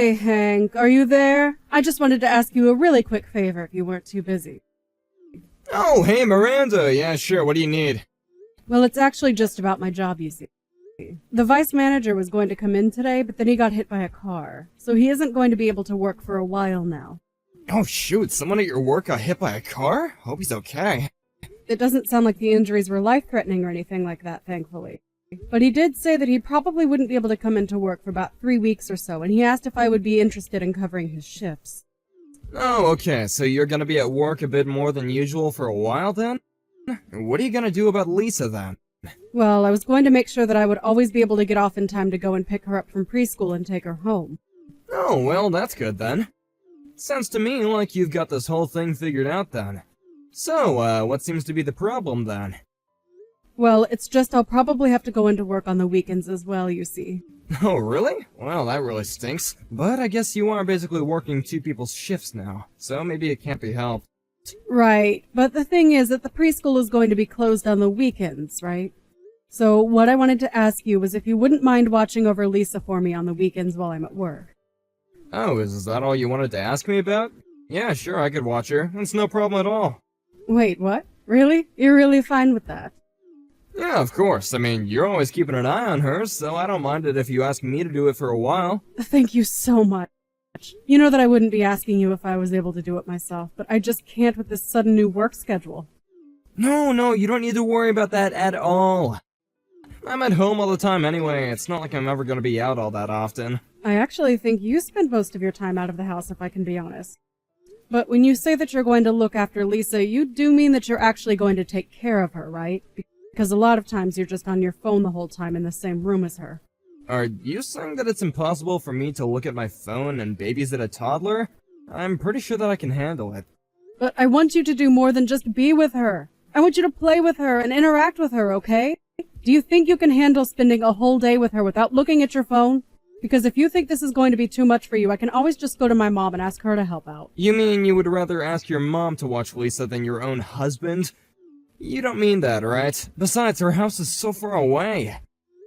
Hey, Hank, are you there? I just wanted to ask you a really quick favor if you weren't too busy. Oh, hey, Miranda. Yeah, sure. What do you need? Well, it's actually just about my job, you see. The vice manager was going to come in today, but then he got hit by a car, so he isn't going to be able to work for a while now. Oh, shoot. Someone at your work got hit by a car? Hope he's okay. It doesn't sound like the injuries were life-threatening or anything like that, thankfully. But he did say that he probably wouldn't be able to come into work for about 3 weeks or so, and he asked if I would be interested in covering his shifts. Oh, okay. So you're gonna be at work a bit more than usual for a while then? What are you gonna do about Lisa then? Well, I was going to make sure that I would always be able to get off in time to go and pick her up from preschool and take her home. Oh, well, that's good then. Sounds to me like you've got this whole thing figured out then. So, what seems to be the problem then? Well, it's just I'll probably have to go into work on the weekends as well, you see. Oh, really? Well, that really stinks. But I guess you are basically working two people's shifts now, so maybe it can't be helped. Right, but the thing is that the preschool is going to be closed on the weekends, right? So what I wanted to ask you was if you wouldn't mind watching over Lisa for me on the weekends while I'm at work. Oh, is that all you wanted to ask me about? Yeah, sure, I could watch her. It's no problem at all. Wait, what? Really? You're really fine with that? Yeah, of course. I mean, you're always keeping an eye on her, so I don't mind it if you ask me to do it for a while. Thank you so much. You know that I wouldn't be asking you if I was able to do it myself, but I just can't with this sudden new work schedule. No, you don't need to worry about that at all. I'm at home all the time anyway. It's not like I'm ever going to be out all that often. I actually think you spend most of your time out of the house, if I can be honest. But when you say that you're going to look after Lisa, you do mean that you're actually going to take care of her, right? Because a lot of times you're just on your phone the whole time in the same room as her. Are you saying that it's impossible for me to look at my phone and babysit a toddler? I'm pretty sure that I can handle it. But I want you to do more than just be with her. I want you to play with her and interact with her, okay? Do you think you can handle spending a whole day with her without looking at your phone? Because if you think this is going to be too much for you, I can always just go to my mom and ask her to help out. You mean you would rather ask your mom to watch Lisa than your own husband? You don't mean that, right? Besides, her house is so far away.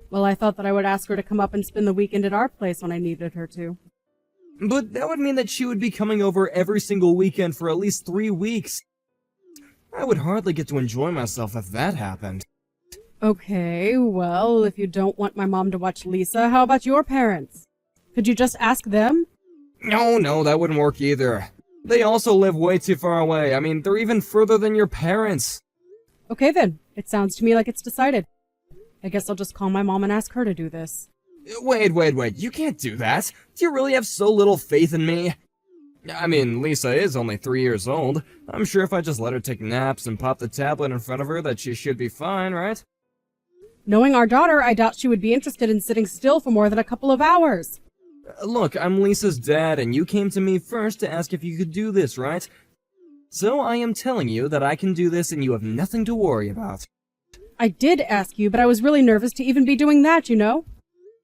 Well, I thought that I would ask her to come up and spend the weekend at our place when I needed her to. But that would mean that she would be coming over every single weekend for at least 3 weeks. I would hardly get to enjoy myself if that happened. Okay, well, if you don't want my mom to watch Lisa, how about your parents? Could you just ask them? No, that wouldn't work either. They also live way too far away. I mean, they're even further than your parents. Okay then, it sounds to me like it's decided. I guess I'll just call my mom and ask her to do this. Wait, you can't do that. Do you really have so little faith in me? I mean, Lisa is only 3 years old. I'm sure if I just let her take naps and pop the tablet in front of her that she should be fine, right? Knowing our daughter, I doubt she would be interested in sitting still for more than a couple of hours. Look, I'm Lisa's dad, and you came to me first to ask if you could do this, right? So I am telling you that I can do this and you have nothing to worry about. I did ask you, but I was really nervous to even be doing that, you know?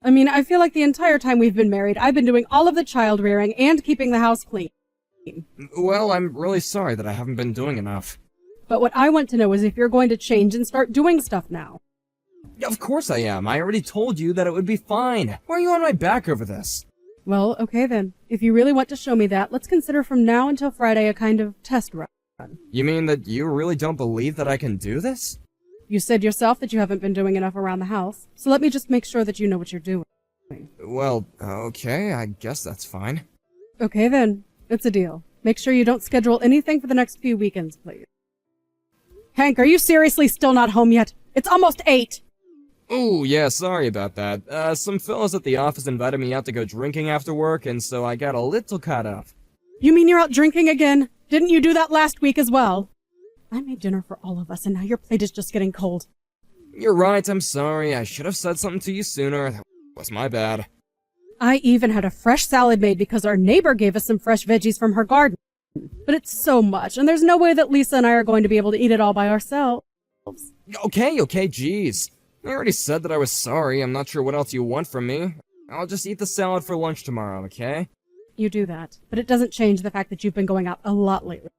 I mean, I feel like the entire time we've been married, I've been doing all of the child rearing and keeping the house clean. Well, I'm really sorry that I haven't been doing enough. But what I want to know is if you're going to change and start doing stuff now. Of course I am. I already told you that it would be fine. Why are you on my back over this? Well, okay then. If you really want to show me that, let's consider from now until Friday a kind of test run. You mean that you really don't believe that I can do this? You said yourself that you haven't been doing enough around the house, so let me just make sure that you know what you're doing. Well, okay, I guess that's fine. Okay then, it's a deal. Make sure you don't schedule anything for the next few weekends, please. Hank, are you seriously still not home yet? It's almost 8! Oh, yeah, sorry about that. Some fellas at the office invited me out to go drinking after work, and so I got a little caught up. You mean you're out drinking again? Didn't you do that last week as well? I made dinner for all of us, and now your plate is just getting cold. You're right, I'm sorry. I should have said something to you sooner. That was my bad. I even had a fresh salad made because our neighbor gave us some fresh veggies from her garden. But it's so much, and there's no way that Lisa and I are going to be able to eat it all by ourselves. Okay, jeez. I already said that I was sorry. I'm not sure what else you want from me. I'll just eat the salad for lunch tomorrow, okay? You do that, but it doesn't change the fact that you've been going out a lot lately.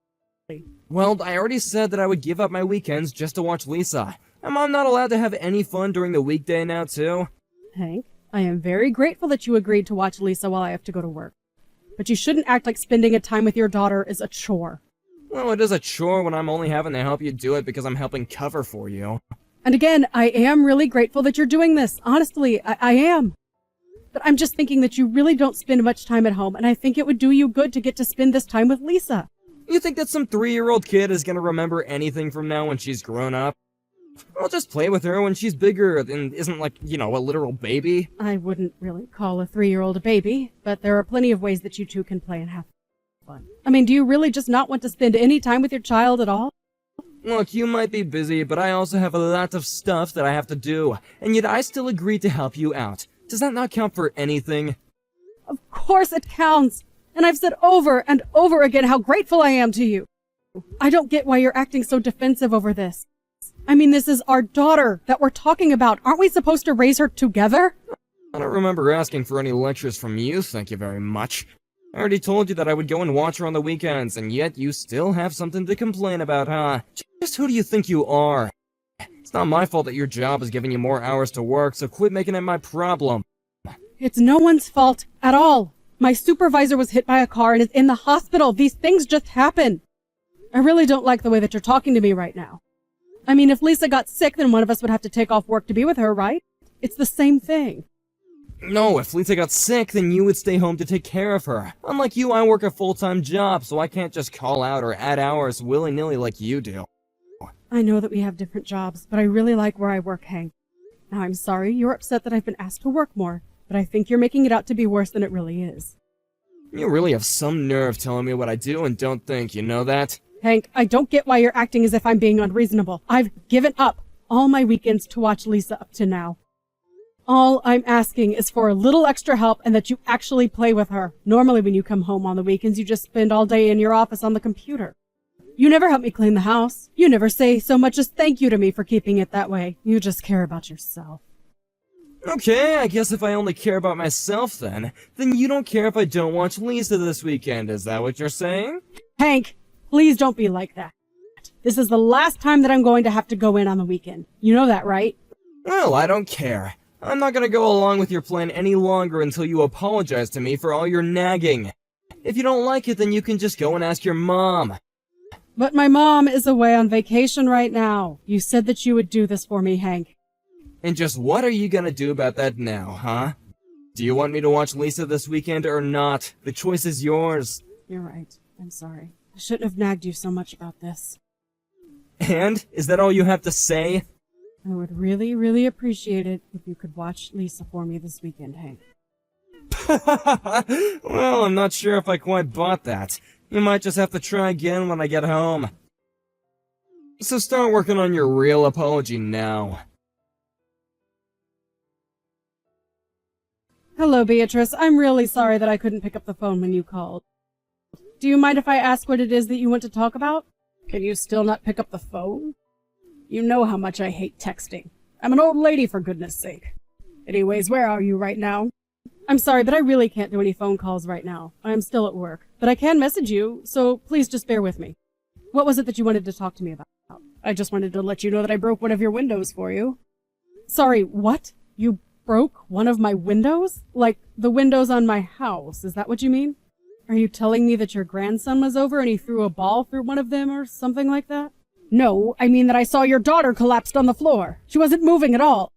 Well, I already said that I would give up my weekends just to watch Lisa. Am I not allowed to have any fun during the weekday now, too? Hank, I am very grateful that you agreed to watch Lisa while I have to go to work. but you shouldn't act like spending a time with your daughter is a chore. Well, it is a chore when I'm only having to help you do it because I'm helping cover for you. And again, I am really grateful that you're doing this. Honestly, I am. But I'm just thinking that you really don't spend much time at home, and I think it would do you good to get to spend this time with Lisa. You think that some 3-year-old kid is gonna remember anything from now when she's grown up? I'll just play with her when she's bigger and isn't like, a literal baby. I wouldn't really call a 3-year-old a baby, but there are plenty of ways that you two can play and have fun. I mean, do you really just not want to spend any time with your child at all? Look, you might be busy, but I also have a lot of stuff that I have to do, and yet I still agreed to help you out. Does that not count for anything? Of course it counts! And I've said over and over again how grateful I am to you. I don't get why you're acting so defensive over this. I mean, this is our daughter that we're talking about. Aren't we supposed to raise her together? I don't remember asking for any lectures from you, thank you very much. I already told you that I would go and watch her on the weekends, and yet you still have something to complain about, huh? Just who do you think you are? It's not my fault that your job is giving you more hours to work, so quit making it my problem. It's no one's fault at all. My supervisor was hit by a car and is in the hospital. These things just happen. I really don't like the way that you're talking to me right now. I mean, if Lisa got sick, then one of us would have to take off work to be with her, right? It's the same thing. No, if Lisa got sick, then you would stay home to take care of her. Unlike you, I work a full-time job, so I can't just call out or add hours willy-nilly like you do. I know that we have different jobs, but I really like where I work, Hank. Now, I'm sorry you're upset that I've been asked to work more, but I think you're making it out to be worse than it really is. You really have some nerve telling me what I do and don't think, you know that? Hank, I don't get why you're acting as if I'm being unreasonable. I've given up all my weekends to watch Lisa up to now. All I'm asking is for a little extra help and that you actually play with her. Normally when you come home on the weekends, you just spend all day in your office on the computer. You never help me clean the house. You never say so much as thank you to me for keeping it that way. You just care about yourself. Okay, I guess if I only care about myself then you don't care if I don't watch Lisa this weekend, is that what you're saying? Hank, please don't be like that. This is the last time that I'm going to have to go in on the weekend. You know that, right? Well, I don't care. I'm not gonna go along with your plan any longer until you apologize to me for all your nagging. If you don't like it, then you can just go and ask your mom. But my mom is away on vacation right now. You said that you would do this for me, Hank. And just what are you gonna do about that now, huh? Do you want me to watch Lisa this weekend or not? The choice is yours. You're right. I'm sorry. I shouldn't have nagged you so much about this. And? Is that all you have to say? I would really, really appreciate it if you could watch Lisa for me this weekend, Hank. Well, I'm not sure if I quite bought that. You might just have to try again when I get home. So start working on your real apology now. Hello, Beatrice. I'm really sorry that I couldn't pick up the phone when you called. Do you mind if I ask what it is that you want to talk about? Can you still not pick up the phone? You know how much I hate texting. I'm an old lady, for goodness sake. Anyways, where are you right now? I'm sorry, but I really can't do any phone calls right now. I'm still at work. But I can message you, so please just bear with me. What was it that you wanted to talk to me about? I just wanted to let you know that I broke one of your windows for you. Sorry, what? You broke one of my windows? Like, the windows on my house, is that what you mean? Are you telling me that your grandson was over and he threw a ball through one of them or something like that? No, I mean that I saw your daughter collapsed on the floor. She wasn't moving at all.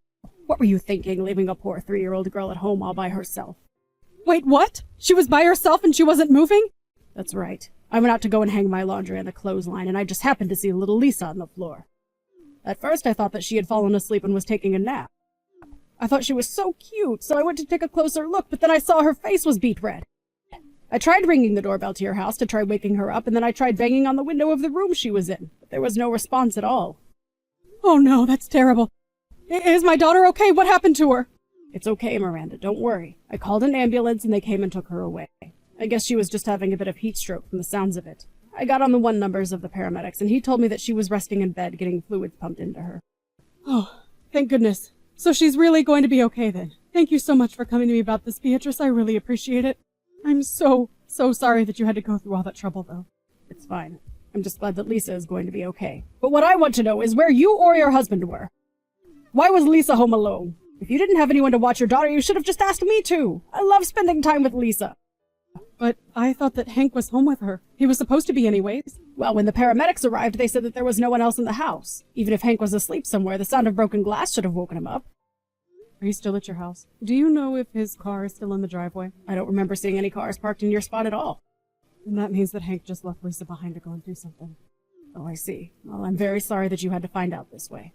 What were you thinking, leaving a poor 3-year-old girl at home all by herself? Wait, what? She was by herself and she wasn't moving? That's right. I went out to go and hang my laundry on the clothesline and I just happened to see little Lisa on the floor. At first I thought that she had fallen asleep and was taking a nap. I thought she was so cute, so I went to take a closer look, but then I saw her face was beet red. I tried ringing the doorbell to your house to try waking her up, and then I tried banging on the window of the room she was in, but there was no response at all. Oh no, that's terrible. Is my daughter okay? What happened to her? It's okay, Miranda, don't worry. I called an ambulance and they came and took her away. I guess she was just having a bit of heat stroke from the sounds of it. I got on the 1 numbers of the paramedics, and he told me that she was resting in bed getting fluids pumped into her. Oh, thank goodness. So she's really going to be okay then. Thank you so much for coming to me about this, Beatrice. I really appreciate it. I'm so sorry that you had to go through all that trouble, though. It's fine. I'm just glad that Lisa is going to be okay. But what I want to know is where you or your husband were. Why was Lisa home alone? If you didn't have anyone to watch your daughter, you should have just asked me to. I love spending time with Lisa. But I thought that Hank was home with her. He was supposed to be anyways. Well, when the paramedics arrived, they said that there was no one else in the house. Even if Hank was asleep somewhere, the sound of broken glass should have woken him up. Are you still at your house? Do you know if his car is still in the driveway? I don't remember seeing any cars parked in your spot at all. And that means that Hank just left Lisa behind to go and do something. Oh, I see. Well, I'm very sorry that you had to find out this way.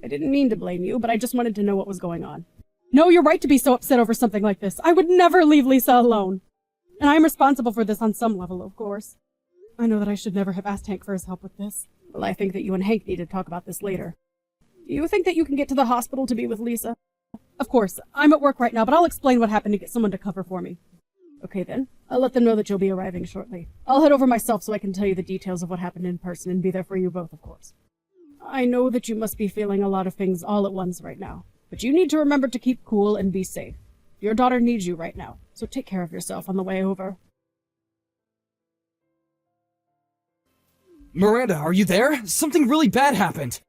I didn't mean to blame you, but I just wanted to know what was going on. No, you're right to be so upset over something like this. I would never leave Lisa alone. And I'm responsible for this on some level, of course. I know that I should never have asked Hank for his help with this. Well, I think that you and Hank need to talk about this later. Do you think that you can get to the hospital to be with Lisa? Of course. I'm at work right now, but I'll explain what happened to get someone to cover for me. Okay then. I'll let them know that you'll be arriving shortly. I'll head over myself so I can tell you the details of what happened in person and be there for you both, of course. I know that you must be feeling a lot of things all at once right now, but you need to remember to keep cool and be safe. Your daughter needs you right now, so take care of yourself on the way over. Miranda, are you there? Something really bad happened.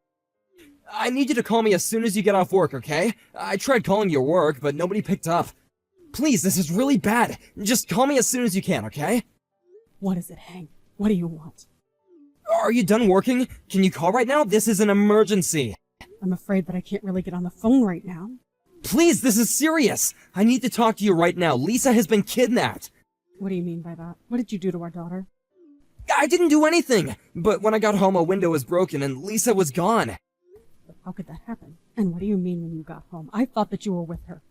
I need you to call me as soon as you get off work, okay? I tried calling your work, but nobody picked up. Please, this is really bad. Just call me as soon as you can, okay? What is it, Hank? What do you want? Are you done working? Can you call right now? This is an emergency. I'm afraid that I can't really get on the phone right now. Please, this is serious. I need to talk to you right now. Lisa has been kidnapped. What do you mean by that? What did you do to our daughter? I didn't do anything. But when I got home, a window was broken and Lisa was gone. But how could that happen? And what do you mean when you got home? I thought that you were with her.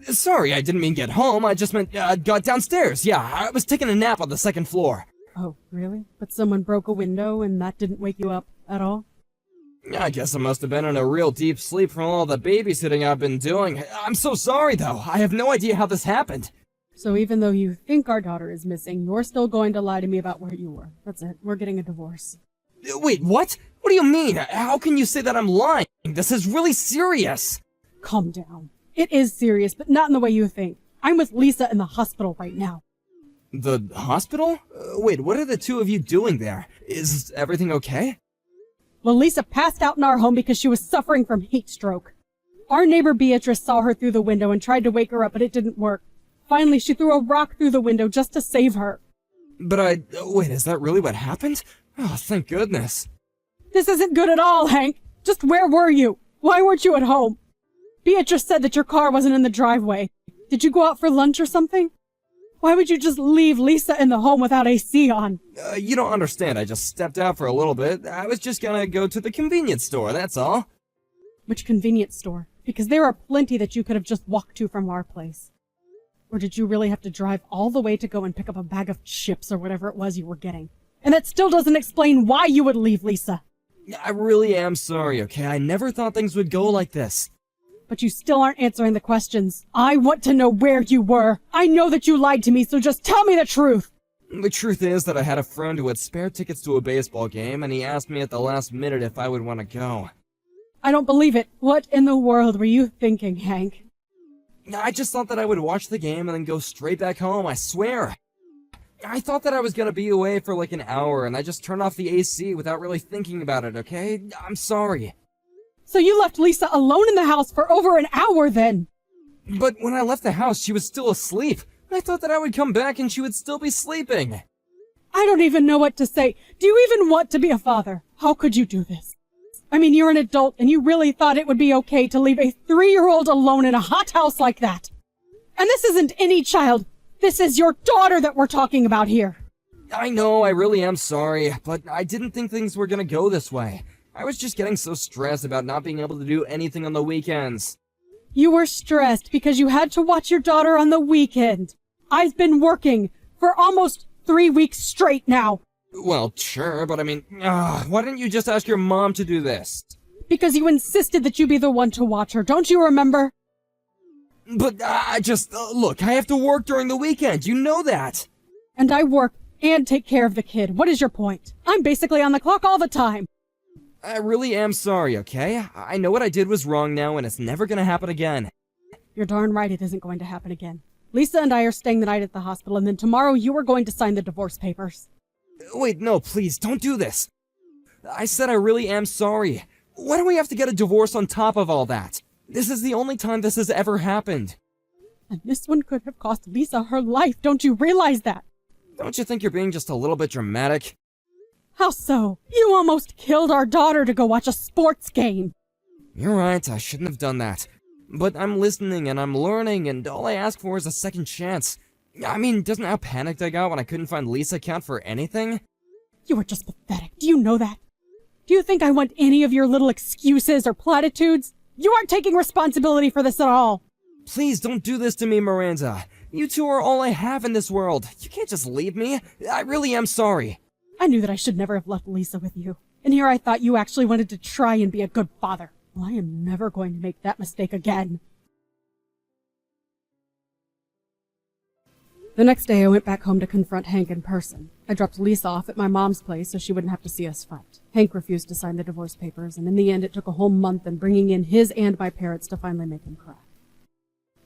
Sorry, I didn't mean get home. I just meant got downstairs. Yeah, I was taking a nap on the second floor. Oh, really? But someone broke a window and that didn't wake you up at all? I guess I must have been in a real deep sleep from all the babysitting I've been doing. I'm so sorry, though. I have no idea how this happened. So even though you think our daughter is missing, you're still going to lie to me about where you were. That's it. We're getting a divorce. Wait, what? What do you mean? How can you say that I'm lying? This is really serious. Calm down. It is serious, but not in the way you think. I'm with Lisa in the hospital right now. The hospital? Wait, what are the two of you doing there? Is everything okay? Well, Lisa passed out in our home because she was suffering from heat stroke. Our neighbor Beatrice saw her through the window and tried to wake her up, but it didn't work. Finally, she threw a rock through the window just to save her. But wait, is that really what happened? Oh, thank goodness. This isn't good at all, Hank. Just where were you? Why weren't you at home? Beatrice said that your car wasn't in the driveway. Did you go out for lunch or something? Why would you just leave Lisa in the home without AC on? You don't understand. I just stepped out for a little bit. I was just gonna go to the convenience store, that's all. Which convenience store? Because there are plenty that you could have just walked to from our place. Or did you really have to drive all the way to go and pick up a bag of chips or whatever it was you were getting? And that still doesn't explain why you would leave Lisa. I really am sorry, okay? I never thought things would go like this. But you still aren't answering the questions. I want to know where you were. I know that you lied to me, so just tell me the truth. The truth is that I had a friend who had spare tickets to a baseball game, and he asked me at the last minute if I would want to go. I don't believe it. What in the world were you thinking, Hank? I just thought that I would watch the game and then go straight back home, I swear. I thought that I was gonna be away for like an hour, and I just turned off the AC without really thinking about it, okay? I'm sorry. So you left Lisa alone in the house for over an hour then? But when I left the house, she was still asleep. I thought that I would come back and she would still be sleeping. I don't even know what to say. Do you even want to be a father? How could you do this? I mean, you're an adult and you really thought it would be okay to leave a 3-year-old alone in a hot house like that. And this isn't any child. This is your daughter that we're talking about here. I know, I really am sorry, but I didn't think things were gonna go this way. I was just getting so stressed about not being able to do anything on the weekends. You were stressed because you had to watch your daughter on the weekend. I've been working for almost 3 weeks straight now. Well, sure, but I mean, why didn't you just ask your mom to do this? Because you insisted that you be the one to watch her, don't you remember? But look, I have to work during the weekend, you know that. And I work and take care of the kid. What is your point? I'm basically on the clock all the time. I really am sorry, okay? I know what I did was wrong now, and it's never gonna happen again. You're darn right it isn't going to happen again. Lisa and I are staying the night at the hospital, and then tomorrow you are going to sign the divorce papers. Wait, no, please, don't do this. I said I really am sorry. Why do we have to get a divorce on top of all that? This is the only time this has ever happened. And this one could have cost Lisa her life. Don't you realize that? Don't you think you're being just a little bit dramatic? How so? You almost killed our daughter to go watch a sports game. You're right, I shouldn't have done that. But I'm listening and I'm learning, and all I ask for is a second chance. I mean, doesn't how panicked I got when I couldn't find Lisa count for anything? You are just pathetic. Do you know that? Do you think I want any of your little excuses or platitudes? You aren't taking responsibility for this at all. Please don't do this to me, Miranda. You two are all I have in this world. You can't just leave me. I really am sorry. I knew that I should never have left Lisa with you. And here I thought you actually wanted to try and be a good father. Well, I am never going to make that mistake again. The next day I went back home to confront Hank in person. I dropped Lisa off at my mom's place so she wouldn't have to see us fight. Hank refused to sign the divorce papers, and in the end it took a whole month and bringing in his and my parents to finally make him crack.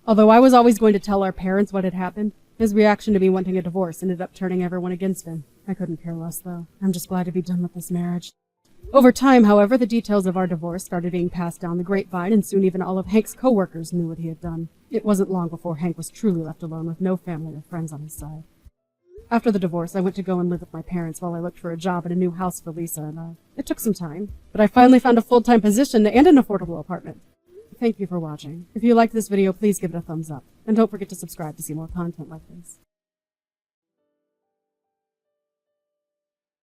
Although I was always going to tell our parents what had happened, his reaction to me wanting a divorce ended up turning everyone against him. I couldn't care less, though. I'm just glad to be done with this marriage. Over time, however, the details of our divorce started being passed down the grapevine, and soon even all of Hank's co-workers knew what he had done. It wasn't long before Hank was truly left alone with no family or friends on his side. After the divorce, I went to go and live with my parents while I looked for a job and a new house for Lisa and I. It took some time, but I finally found a full-time position and an affordable apartment. Thank you for watching. If you liked this video, please give it a thumbs up. And don't forget to subscribe to see more content like this.